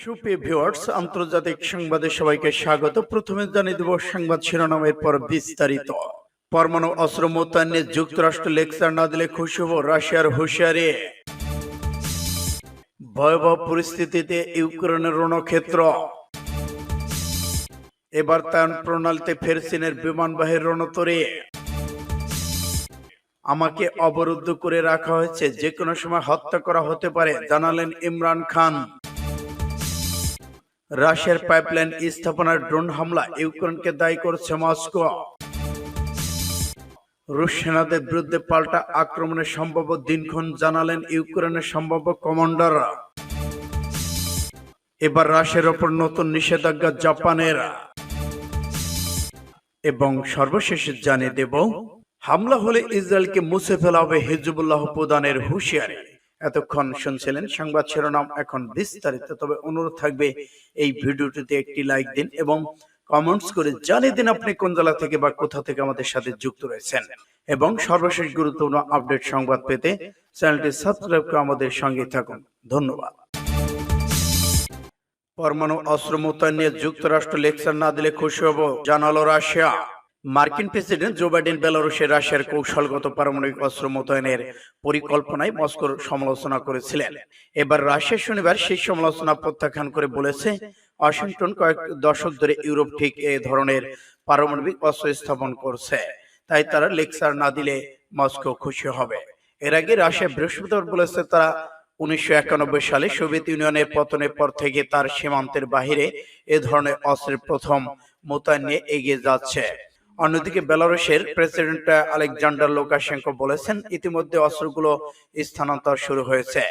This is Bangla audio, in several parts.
সুপ্রিয় ভিউয়ার্স, আন্তর্জাতিক সংবাদে সবাইকে স্বাগত। প্রথমে জানিয়ে দেব সংবাদ শিরোনামের পর বিস্তারিত। পরমাণু অস্ত্র মোতায়েন নিয়ে যুক্তরাষ্ট্র লেকচার না দিলে খুশি হব, রাশিয়ার হুঁশিয়ারি। ভয়াবহ পরিস্থিতিতে ইউক্রেনের রণক্ষেত্র। এবার তার প্রণালীতে ফের চীনের বিমানবাহী রণতরী। আমাকে অবরুদ্ধ করে রাখা হয়েছে, যে কোনো সময় হত্যা করা হতে পারে, জানালেন ইমরান খান। রাশিয়ার পাইপলাইন স্থাপনার ড্রোন হামলা ইউক্রেনকে দায়ী করছে মস্কো। রুশ সেনাদের বিরুদ্ধে পাল্টা আক্রমণের সম্ভাব্য দিনক্ষণ জানালেন ইউক্রেনের সম্ভাব্য কমান্ডাররা। এবার রাশিয়ার ওপর নতুন নিষেধাজ্ঞা জাপানের। এবং সর্বশেষ জানিয়ে দেব, হামলা হলে ইসরায়েলকে মুছে ফেলা হবে, হিজবুল্লাহ প্রধানের হুঁশিয়ারি। এতক্ষণ শুনছিলেন সংবাদ শিরোনাম, এখন বিস্তারিত। তবে অনুরোধ থাকবে এই ভিডিওটিতে একটি লাইক দিন এবং কমেন্টস করে জানিয়ে দিন আপনি কোন জেলা থেকে বা কোথা থেকে আমাদের সাথে যুক্ত রয়েছেন। এবং সর্বশেষ গুরুত্বপূর্ণ আপডেট সংবাদ পেতে চ্যানেলটি সাবস্ক্রাইব করে আমাদের সঙ্গে থাকুন। ধন্যবাদ। পরমাণু অস্ত্র মোতায়েন নিয়ে যুক্তরাষ্ট্র লেকচার না দিলে খুশি হব, জানালো রাশিয়া। মার্কিন প্রেসিডেন্ট জো বাইডেন বেলারুশে রাশিয়ার কৌশলগত পারমাণবিক অস্ত্র মোতায়েনের পরিকল্পনায় মস্কোর সমালোচনা করেছিলেন। এবার রাশিয়া শনিবার সেই সমালোচনা প্রত্যাখ্যান করে বলেছে, ওয়াশিংটন কয়েক দশক ধরে ইউরোপ ঠিক এ ধরনের পারমাণবিক অস্ত্র স্থাপন করছে, তাই তারা লেকচার না দিলে মস্কো খুশি হবে। এর আগে রাশিয়া বৃহস্পতিবার বলেছে, তারা 1991 সালে সোভিয়েত ইউনিয়নের পতনের পর থেকে তার সীমান্তের বাহিরে এ ধরনের অস্ত্রের প্রথম মোতায়েন নিয়ে এগিয়ে যাচ্ছে। অন্যদিকে বেলারুশের প্রেসিডেন্ট আলেকজান্ডার লুকাশেঙ্কো বলেছেন, ইতিমধ্যে অস্ত্রগুলো স্থানান্তর শুরু হয়েছে।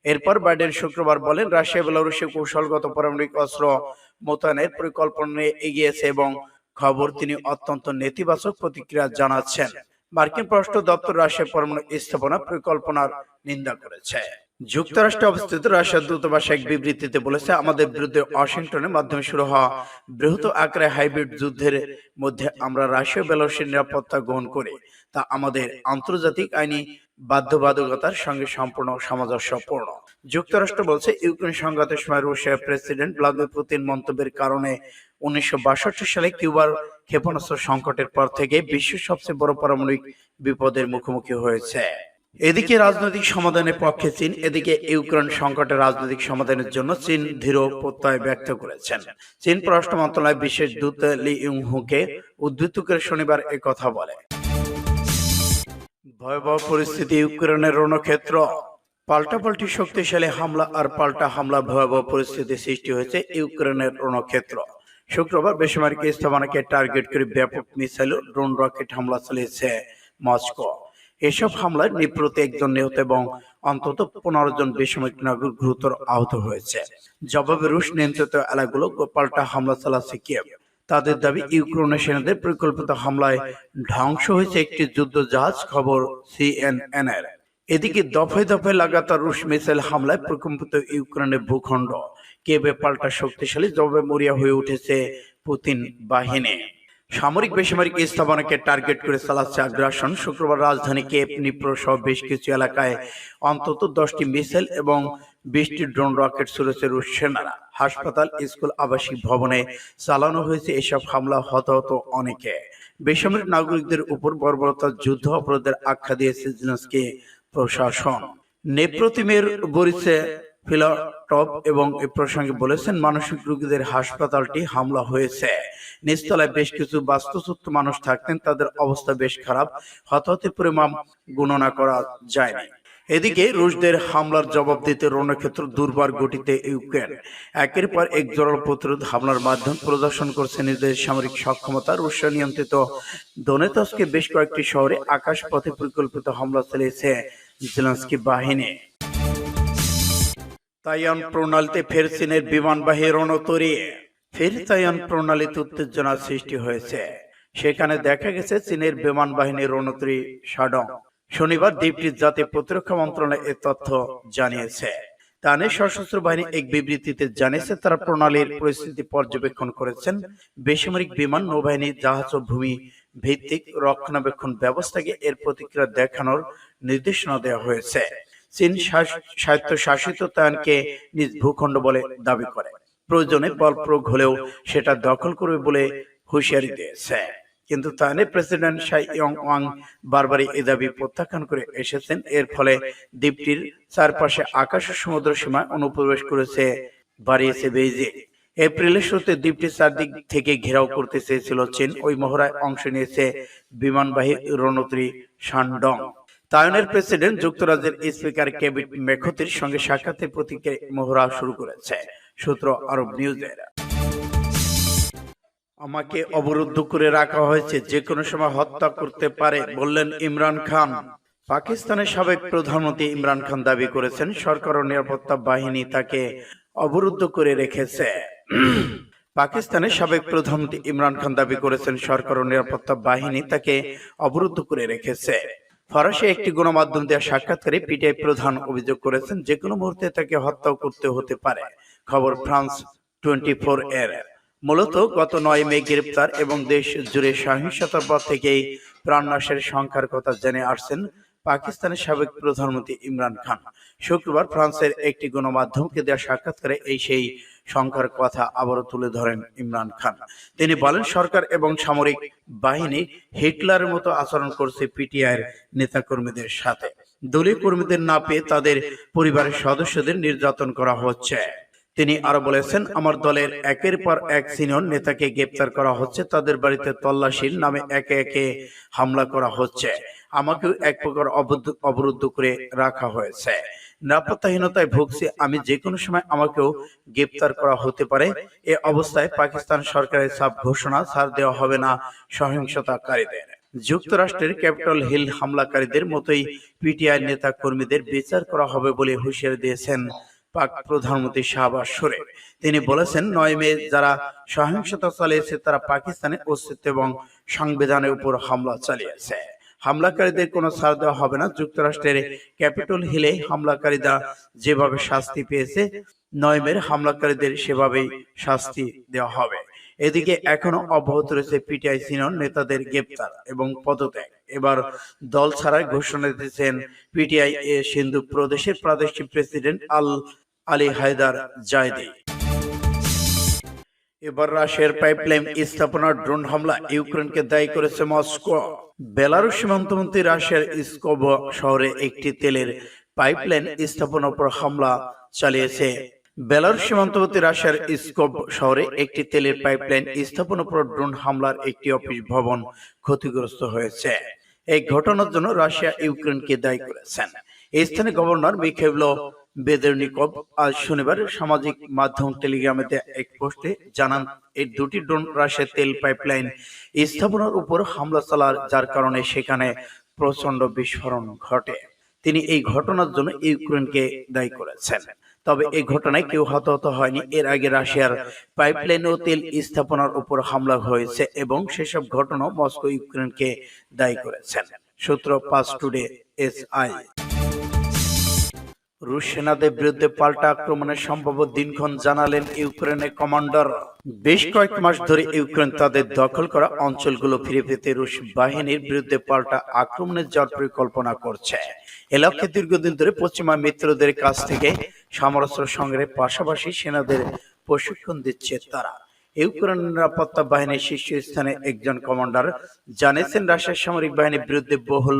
এরপর বাইডেন শুক্রবার বলেন, রাশিয়া বেলারুশে কৌশলগত পারমাণবিক অস্ত্র মোতায়েনের পরিকল্পনা নিয়ে এগিয়েছে এবং খবর তিনি অত্যন্ত নেতিবাচক প্রতিক্রিয়া জানাচ্ছেন। মার্কিন পররাষ্ট্র দপ্তর রাশিয়ার পরমাণু স্থাপনা পরিকল্পনার নিন্দা করেছে। যুক্তরাষ্ট্রে অবস্থিত রাশিয়ার দূতাবাস এক বিবৃতিতে বলেছে, আমাদের বিরুদ্ধে ওয়াশিংটনের মাধ্যমে শুরু হওয়া বৃহৎ আকারে হাইব্রিড যুদ্ধের মধ্যে আমরা রাশিয়া বেলারুশের নিরাপত্তা গ্রহণ করি, তা আমাদের আন্তর্জাতিক আইনি বাধ্যবাধকতার সঙ্গে সম্পূর্ণ সামঞ্জস্যপূর্ণ। যুক্তরাষ্ট্র বলছে, ইউক্রেন সংঘাতের সময় রুশিয়ার প্রেসিডেন্ট ভ্লাদিমির পুতিন মন্তব্যের কারণে 1962 সালে কিউবার ক্ষেপণাস্ত্র সংকটের পর থেকে বিশ্বের সবচেয়ে বড় পারমাণবিক বিপদের মুখোমুখি হয়েছে। এদিকে রাজনৈতিক সমাধানের পক্ষে চীন, এদিকে ইউক্রেন সংকটের রাজনৈতিক সমাধানের জন্য চীন দৃঢ় প্রত্যয় ব্যক্ত করেছেন। চীন পররাষ্ট্র মন্ত্রণালয়ের বিশেষ দূত লি ইউংহুকে উদ্ধৃত করে শনিবার একথা বলে। ভয়াবহ পরিস্থিতি ইউক্রেনের রণক্ষেত্র। পাল্টাপাল্টি শক্তিশালী হামলা আর পাল্টা হামলা, ভয়াবহ পরিস্থিতি সৃষ্টি হয়েছে ইউক্রেনের রণক্ষেত্র। শুক্রবার বেসামরিক স্থাপনাকে টার্গেট করে ব্যাপক মিসাইল ও ড্রোন রকেট হামলা চালিয়েছে মস্কো। এসব হামলায় নিপরতে একজন নিহত এবং অন্তত 15 জন বেসামরিক নাগরিক গুরুতর আহত হয়েছে। জবাবে রুশ নিয়ন্ত্রিত এলাকাগুলো পাল্টা হামলা চালাচ্ছে কিয়েভ। তাদের দাবি, ইউক্রেনের সেনাদের পরিকল্পিত হামলায় ধ্বংস হয়েছে একটি যুদ্ধ জাহাজ, খবর সিএনএন এর। এদিকে দফায় দফায় লাগাতার রুশ মিসাইল হামলায় প্রকম্পিত ইউক্রেনের ভূখণ্ড। কিয়েভে পাল্টা শক্তিশালী জবাবে মরিয়া হয়ে উঠেছে পুতিন বাহিনী। সামরিক বেসামরিক স্থাপনাকে টার্গেট করে চালাচ্ছে আগ্রাসন। শুক্রবার রাজধানী কিয়েভ, নিপ্রো সহ বেশ কিছু এলাকায় অন্তত 10টি মিসাইল এবং 20টি ড্রোন রকেট ছুড়েছে রুশ সেনারা। হাসপাতাল, স্কুল, আবাসিক ভবনে চালানো হয়েছে এসব হামলা। হতাহত অনেকে। বেসামরিক নাগরিকদের উপর বর্বরতার যুদ্ধ অপরাধের আখ্যা দিয়েছে জেলেনস্কি প্রশাসন। নেপ্রতিমের বরিসে ফিলাটভ এবং এ প্রসঙ্গে বলেছেন, মানসিক রোগীদের হাসপাতালটি হামলা হয়েছে। নিচতলায় বেশ কিছু বাস্তুচ্যুত মানুষ থাকতেন, তাদের অবস্থা বেশ খারাপ। হতাহতের পরিমাণ গণনা করা যায়নি। এদিকে রুশদের হামলার জবাব দিতে রণক্ষেত্র দুর্বার গঠিতে ইউক্রেন একের পর এক জোরালো প্রতিরোধ হামলার মাধ্যমে প্রদর্শন করছে নিজেদের সামরিক সক্ষমতা। রুশিয়া নিয়ন্ত্রিত দনেতস্কে বেশ কয়েকটি শহরে আকাশপথে পরিকল্পিত হামলা চালিয়েছে জেলেনস্কি বাহিনী। তাইওয়ান প্রণালীতে ফের চীনের বিমানবাহী রণতরী। ফের তাইওয়ান প্রণালীতে উত্তেজনার সৃষ্টি হয়েছে। সেখানে দেখা গেছে চীনের বিমান বাহিনীর রণতরী শাডং। শনিবার দ্বীপটির জাতীয় প্রতিরক্ষা মন্ত্রণালয় এ তথ্য জানিয়েছে। তা নিয়ে সশস্ত্র বাহিনী এক বিবৃতিতে জানিয়েছে, তারা প্রণালীর পরিস্থিতি পর্যবেক্ষণ করেছেন। বেসামরিক বিমান, নৌবাহিনী, জাহাজ ও ভূমি ভিত্তিক রক্ষণাবেক্ষণ ব্যবস্থাকে এর প্রতিক্রিয়া দেখানোর নির্দেশনা দেওয়া হয়েছে। চীন স্বায়ত্তশাসিত তাইওয়ানকে নিজ ভূখণ্ড বলে দাবি করে, প্রয়োজনে বল প্রয়োগ হলেও সেটা দখল করবে বলে হুঁশিয়ারি দিয়েছে। কিন্তু তাইওয়ানের প্রেসিডেন্ট সাই ইয়ং ওয়াং বারবারই এই দাবি প্রত্যাখ্যান করে এসেছেন। এর ফলে দ্বীপটির চারপাশে আকাশ ও সমুদ্র সীমায় অনুপ্রবেশ বাড়িয়েছে বেইজিং। এপ্রিলের শুরুতে দ্বীপটি চারদিক থেকে ঘেরাও করতে চেয়েছিল চীন। ওই মহড়ায় অংশ নিয়েছে বিমানবাহী রণতরী শানডং। তাইওয়ানের প্রেসিডেন্ট যুক্তরাজ্যের স্পিকার কেভিন ম্যাকার্থির সঙ্গে সাক্ষাতের প্রতীকে মহড়া শুরু করেছে। সূত্র আরব নিউজের। আমাকে অবরুদ্ধ করে রাখা হয়েছে, যে কোনো সময় হত্যা করতে পারে বললেন ইমরান খান। পাকিস্তানের সাবেক প্রধানমন্ত্রী ইমরান খান দাবি করেছেন সরকার ও নিরাপত্তা বাহিনী তাকে অবরুদ্ধ করে রেখেছে। পাকিস্তানের সাবেক প্রধানমন্ত্রী ইমরান খান দাবি করেছেন সরকার ও নিরাপত্তা বাহিনী তাকে অবরুদ্ধ করে রেখেছে। ফরাসি একটি গণমাধ্যম দেওয়া সাক্ষাৎকারে পিটিআই প্রধান অভিযোগ করেছেন যে কোনো মুহূর্তে তাকে হত্যাও করতে হতে পারে। খবর ফ্রান্স 24 এর। মূলত গত 9 মে গ্রেপ্তার এবং দেশ জুড়ে সহিংসতার পর থেকেই প্রাণনাশের সংখ্যার কথা জেনে আসছেন পাকিস্তানের সাবেক প্রধানমন্ত্রী ইমরান খান। শুক্রবার ফ্রান্সের একটি গণমাধ্যমকে দেওয়া সাক্ষাৎকারে সেই সংখ্যার কথা আবারও তুলে ধরেন ইমরান খান। তিনি বলেন সরকার এবং সামরিক বাহিনী হিটলারের মতো আচরণ করছে পিটিআইয়ের নেতাকর্মীদের সাথে। দলীয় কর্মীদের না পেয়ে তাদের পরিবারের সদস্যদের নির্যাতন করা হচ্ছে। তিনি আরো বলেছেন, আমার দলের একের পর এক সিনিয়র নেতাকে গ্রেপ্তার করা হচ্ছে, তাদের বাড়িতে তল্লাশির নামে একে একে হামলা করা হচ্ছে, আমাকেও এক প্রকার অবরুদ্ধ করে রাখা হয়েছে। নিরাপত্তাহীনতায় ভুগছি আমি, যে কোনো সময় আমাকেও গ্রেপ্তার করা হতে পারে। এ অবস্থায় পাকিস্তান সরকারের চাপ ঘোষণা ছাড় দেওয়া হবে না সহিংসতাকারীদের। যুক্তরাষ্ট্রের ক্যাপিটল হিল হামলাকারীদের মতোই পিটিআই নেতা কর্মীদের বিচার করা হবে বলে হুঁশিয়ারি দিয়েছেন পাক প্রধানমন্ত্রী শাহবাজ শরীফ। তিনি বলেছেন 9 মে যারা সহিংসতা চালিয়েছে তারা পাকিস্তানের অস্তিত্ব এবং সংবিধানের উপর হামলা চালিয়েছে। হামলাকারীদের কোনো ছাড় দেওয়া হবে না। যুক্তরাষ্ট্রের ক্যাপিটল হিলে হামলাকারীরা যেভাবে শাস্তি পেয়েছে 9 মের হামলাকারীদের সেভাবেই শাস্তি দেওয়া হবে। এদিকে এখনো অব্যাহত রয়েছে পিটিআই সিনিয়র নেতাদের গ্রেপ্তার এবং পদত্যাগ। এবার দল ছাড়ার ঘোষণা দিয়েছেন পিটিআই এ সিন্ধু প্রদেশের প্রাদেশিক প্রেসিডেন্ট আলী হায়দার জায়দি। এবার রাশিয়ার পাইপলাইন স্থাপনার ড্রোন হামলা ইউক্রেনকে দায়ী করেছে মস্কো। বেলারুশ সীমান্তবর্তী রাশিয়ার স্কোভ শহরে একটি তেলের পাইপলাইন স্থাপনার উপর হামলা চালিয়েছে। বেলারুশ সীমান্তবর্তী রাশিয়ার স্কোভ শহরে একটি তেলের পাইপলাইন স্থাপনার উপর ড্রোন হামলার একটি অফিস ভবন ক্ষতিগ্রস্ত হয়েছে। এই ঘটনার জন্য রাশিয়া ইউক্রেনকে দায়ী করেছেন। এই স্থানে গভর্নর মিখাইলো বেদেরনিকভ আজ শনিবার সামাজিক মাধ্যম টেলিগ্রামে এক পোস্টে জানান, এই দুটি ড্রোন রাশিয়ার তেল পাইপলাইন স্থাপনার উপর হামলা চালার যার কারণে সেখানে প্রচন্ড বিস্ফোরণ ঘটে। তিনি এই ঘটনার জন্য ইউক্রেনকে দায়ী করেছেন। তবে এই ঘটনায় কেউ হতাহত হয়নি। এর আগে রাশিয়ার পাইপলাইন ও তেল স্থাপনার উপর হামলা হয়েছে এবং সেসব ঘটনা মস্কো ইউক্রেনকে দায়ী করেছেন। সূত্র 5 টুডে SI। রুশ সেনাদের বিরুদ্ধে পাল্টা আক্রমণের সম্ভাব্য দিনক্ষণ জানালেন ইউক্রেনের কমান্ডার। বেশ কয়েক মাস ধরে ইউক্রেন তাদের দখল করা অঞ্চলগুলো ফিরে পেতে রুশ বাহিনীর বিরুদ্ধে পাল্টা আক্রমণের যাওয়ার পরিকল্পনা করছে। এ লক্ষ্যে দীর্ঘদিন ধরে পশ্চিমা মিত্রদের কাছ থেকে সমরাস্ত্র সংগ্রহের পাশাপাশি সেনাদের প্রশিক্ষণ দিচ্ছে তারা। ইউক্রেন নিরাপত্তা বাহিনীর শীর্ষস্থানে একজন কমান্ডার জানিয়েছেন, রাশিয়ার সামরিক বাহিনীর বিরুদ্ধে বহুল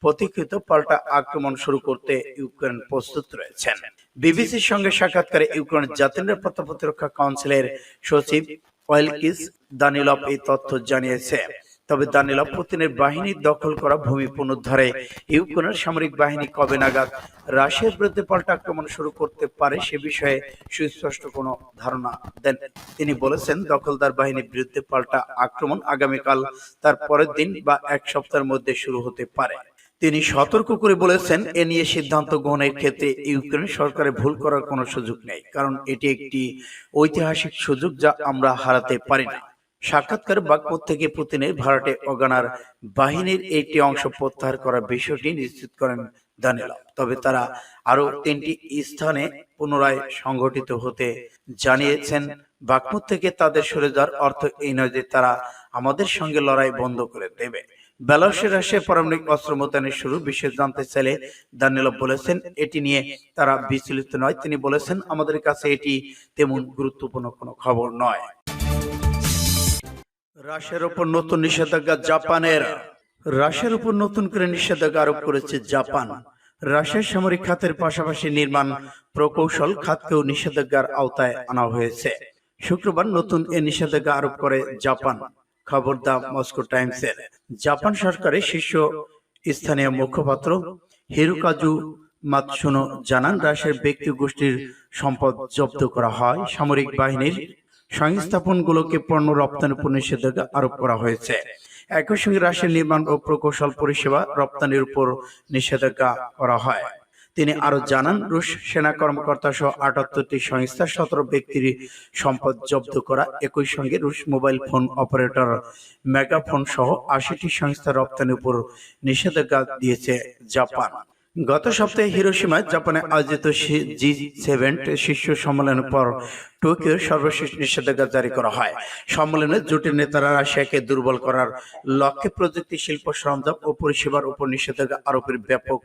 প্রতীক্ষিত পাল্টা আক্রমণ শুরু করতে ইউক্রেন প্রস্তুত রয়েছেন। বিবিসির সঙ্গে সাক্ষাৎকারে ইউক্রেনের জাতীয় নিরাপত্তা প্রতিরক্ষা কাউন্সিলের সচিব ওয়েলকিস দানিলভ এই তথ্য জানিয়েছে। তবে দানিলভ পুতিনের বাহিনীর দখল করা ভূমি পুনরুদ্ধারে ইউক্রেনের সামরিক বাহিনী কবে নাগাদ রাশিয়ার বিরুদ্ধে পাল্টা আক্রমণ শুরু করতে পারে সে বিষয়ে সুস্পষ্ট কোনো ধারণা দেন। তিনি বলেছেন, দখলদার বাহিনীর বিরুদ্ধে পাল্টা আক্রমণ আগামীকাল তার পরের দিন বা এক সপ্তাহের মধ্যে শুরু হতে পারে। তিনি সতর্ক করে বলেছেন, এ নিয়ে সিদ্ধান্ত গ্রহণের ক্ষেত্রে ইউক্রেন সরকারের ভুল করার কোনো সুযোগ নেই, কারণ এটি একটি ঐতিহাসিক সুযোগ যা আমরা হারাতে পারি না। সাক্ষাৎকার বাগপুর থেকে পুতিনের ভাড়াটে অগানার বাহিনীর একটি অংশ প্রত্যাহার করার বিষয়টি নিশ্চিত করেন দানিলভ। তবে তারা আরো 3টি স্থানে পুনরায় সংগঠিত হতে জানিয়েছেন। বাগপুর থেকে তাদের সরে যাওয়ার অর্থ এই নয় যে তারা আমাদের সঙ্গে লড়াই বন্ধ করে দেবে। বেলারুশের রাশিয়ায় পারমাণবিক অস্ত্র মোতায়েনের শুরু বিষয়ে জানতে চাইলে দানিলভ বলেছেন, এটি নিয়ে তারা বিচলিত নয়। তিনি বলেছেন, আমাদের কাছে এটি তেমন গুরুত্বপূর্ণ কোনো খবর নয়। রাশিয়ার উপর নতুন নিষেধাজ্ঞা জাপানের। রাশিয়ার উপর নতুন করে নিষেধাজ্ঞা আরোপ করেছে জাপান। রাশিয়ার সামরিক খাতের পাশাপাশি নির্মাণ প্রকৌশল খাতকেও নিষেধাজ্ঞার আওতায় আনা হয়েছে। শুক্রবার নতুন এ নিষেধাজ্ঞা আরোপ করে জাপান। খবর দ্য মস্কো টাইমসের। জাপান সরকারের শীর্ষ স্থানীয় মুখপাত্র হিরোকাজু মাতসুনো জানান, রাশিয়ার ব্যক্তি গোষ্ঠীর সম্পদ জব্দ করা হয়। সামরিক বাহিনীর সংস্থাপনগুলোকে পণ্য রপ্তানির উপর নিষেধাজ্ঞা আরোপ করা হয়েছে। একই সঙ্গে রাশিয়ার নির্মাণ ও প্রকৌশল পরিষেবা রপ্তানির উপর নিষেধাজ্ঞা করা হয়। তিনি আরো জানান, রুশ সেনা কর্মকর্তা সহ ৭৮টি সংস্থা ১৭ ব্যক্তির সম্পদ জব্দ করা। একই সঙ্গে রুশ মোবাইল ফোন অপারেটর মেগাফোন সহ ৮০টি সংস্থা রপ্তানির উপর নিষেধাজ্ঞা দিয়েছে জাপান। গত সপ্তাহে হিরোশিমায় জাপানে আয়োজিত G7 শীর্ষ সম্মেলনের পর টোকিওর সর্বশেষ নিষেধাজ্ঞা জারি করা হয়। সম্মেলনে জোটের নেতারা রাশিয়াকে দুর্বল করার লক্ষ্যে প্রযুক্তি, শিল্প, সরঞ্জাম ও পরিষেবার উপর নিষেধাজ্ঞা আরোপের ব্যাপক।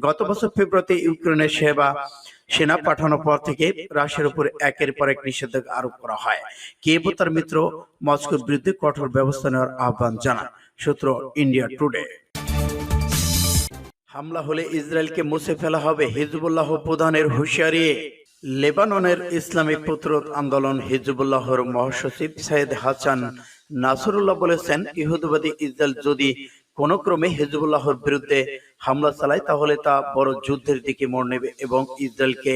গত বছর ফেব্রুয়ারিতে ইউক্রেনের সেনা পাঠানোর পর থেকে রাশিয়ার উপর একের পর এক নিষেধাজ্ঞা আরোপ করা হয়। কিয়েভ ও তার মিত্র মস্কোর বিরুদ্ধে কঠোর ব্যবস্থা নেওয়ার আহ্বান জানান। সূত্র ইন্ডিয়া টুডে। হামলা হলে ইসরায়েলকে মুছে ফেলা হবে, হিজবুল্লাহ প্রধানের হুঁশিয়ারি। লেবাননের ইসলামী প্রতিরোধ আন্দোলন হিজবুল্লাহর মহাসচিব সৈয়দ হাসান নাসরুল্লাহ বলেছেন, ইহুদিবাদী ইসরায়েল যদি কোনো ক্রমে হিজবুল্লাহর বিরুদ্ধে হামলা চালায় তাহলে তা বড় যুদ্ধের দিকে মোড় নেবে এবং ইসরায়েলকে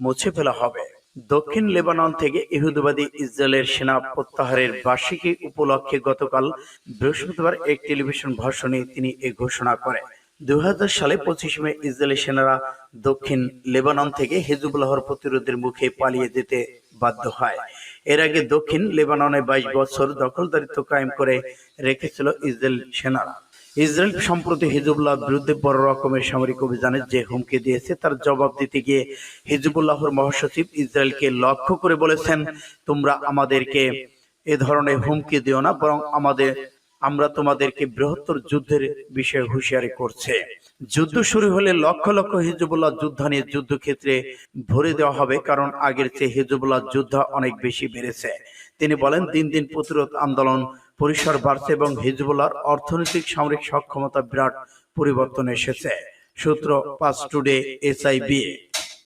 মুছে ফেলা হবে। দক্ষিণ লেবানন থেকে ইহুদিবাদী ইসরায়েলের সেনা প্রত্যাহারের বার্ষিকী উপলক্ষে গতকাল বৃহস্পতিবার এক টেলিভিশন ভাষণে তিনি এ ঘোষণা করেন। ২০০০ সালে ২৫ মে ইসরায়েলি সেনারা দক্ষিণ লেবানন থেকে হিজবুল্লাহর প্রতিরোধের মুখে পালিয়ে যেতে বাধ্য হয়। এর আগে দক্ষিণ লেবাননে ২২ বছর দখলদারিত্ব কায়েম করে রেখেছিল ইসরায়েল সেনারা। ইসরায়েল সম্প্রতি হিজবুল্লাহর বিরুদ্ধে বড় রকমের সামরিক অভিযানের যে হুমকি দিয়েছে তার জবাব দিতে গিয়ে হিজবুল্লাহর মহাসচিব ইসরায়েলকে লক্ষ্য করে বলেছেন, তোমরা আমাদেরকে এ ধরনের হুমকি দিও না, বরং আমরা তোমাদেরকে বৃহত্তর যুদ্ধের বিষয়ে হুঁশিয়ারি করছে। যুদ্ধ শুরু হলে লক্ষ লক্ষ হিজবুল্লাহ যোদ্ধা নিয়ে যুদ্ধক্ষেত্রে ভরে দেওয়া হবে, কারণ আগের চেয়ে হিজবুল্লাহ যোদ্ধা অনেক বেশি বেড়েছে। তিনি বলেন, দিন দিন প্রতিরোধ আন্দোলন পরিসর বাড়ছে এবং হিজবুল্লাহর অর্থনৈতিক সামরিক সক্ষমতা বিরাট পরিবর্তন এসেছে। সূত্র পাঁচ টুডে SIB।